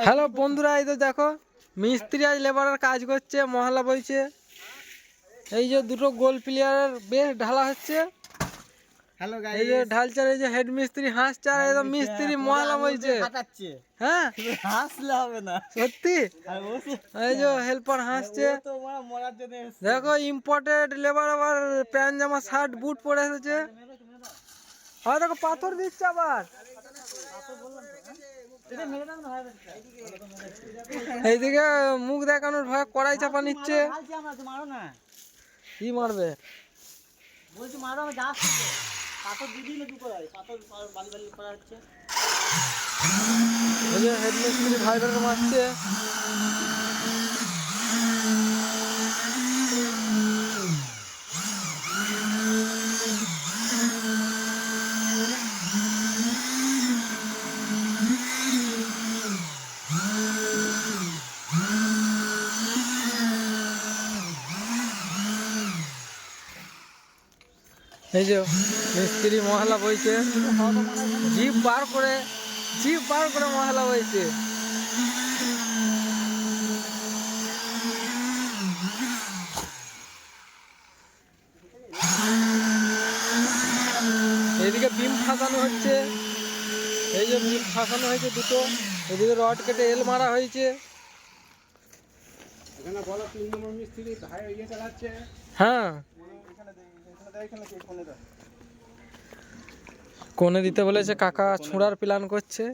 Hello বন্ধুরা, এই তো দেখো মিস্ত্রি আজ লেবারের কাজ করছে, মহলা বইছে। এই যে দুটো গোল প্লেয়ারের বেশ ঢালা হচ্ছে। হ্যালো গাইস, এই যে ঢালচার, এই যে হেড মিস্ত্রি হাসছে, আর এই যে মিস্ত্রি মহলা বইছে। হ্যাঁ, হাসলে হবে না সত্যি। এই যে হেল্পার হাসছে। দেখো ইম্পোর্টেড লেবার আবার প্যান্ট জামা শার্ট বুট পরে এসেছে। আর দেখো পাথর দিচ্ছে আবার। এইদিকে মুখ দেখানোর ভয় কড়াই চাপা নিচ্ছে। কি মারবে? বলছি মারো, আমি যা পাথর দিদিলে কি করে পাথর বালি বালি করা হচ্ছে। এই যে হেড মিস্ত্রি ভাইরাল মারছে। এই যে মিস্ত্রি মহলা বইছে, জিপ বার করে মহলা বইছে। এদিকে বিম ফাঁসানো হচ্ছে। এই যে বিম ফাঁসানো হয়েছে দুটো। এদিকে রড কেটে এল মারা হয়েছে। হ্যাঁ, কোনে দিতে বলেছে, কাকা ছোঁড়ার প্ল্যান করছে।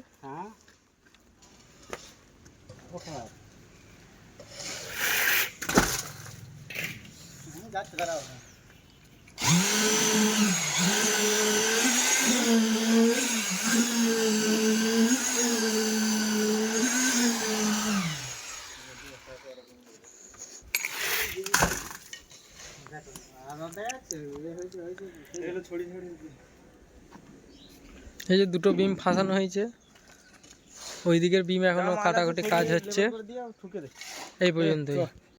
এই যে দুটো বিম ফাঁসানো হয়েছে। ওই দিকের বিম এখনো কাটাকুটি কাজ হচ্ছে। এই পর্যন্তই।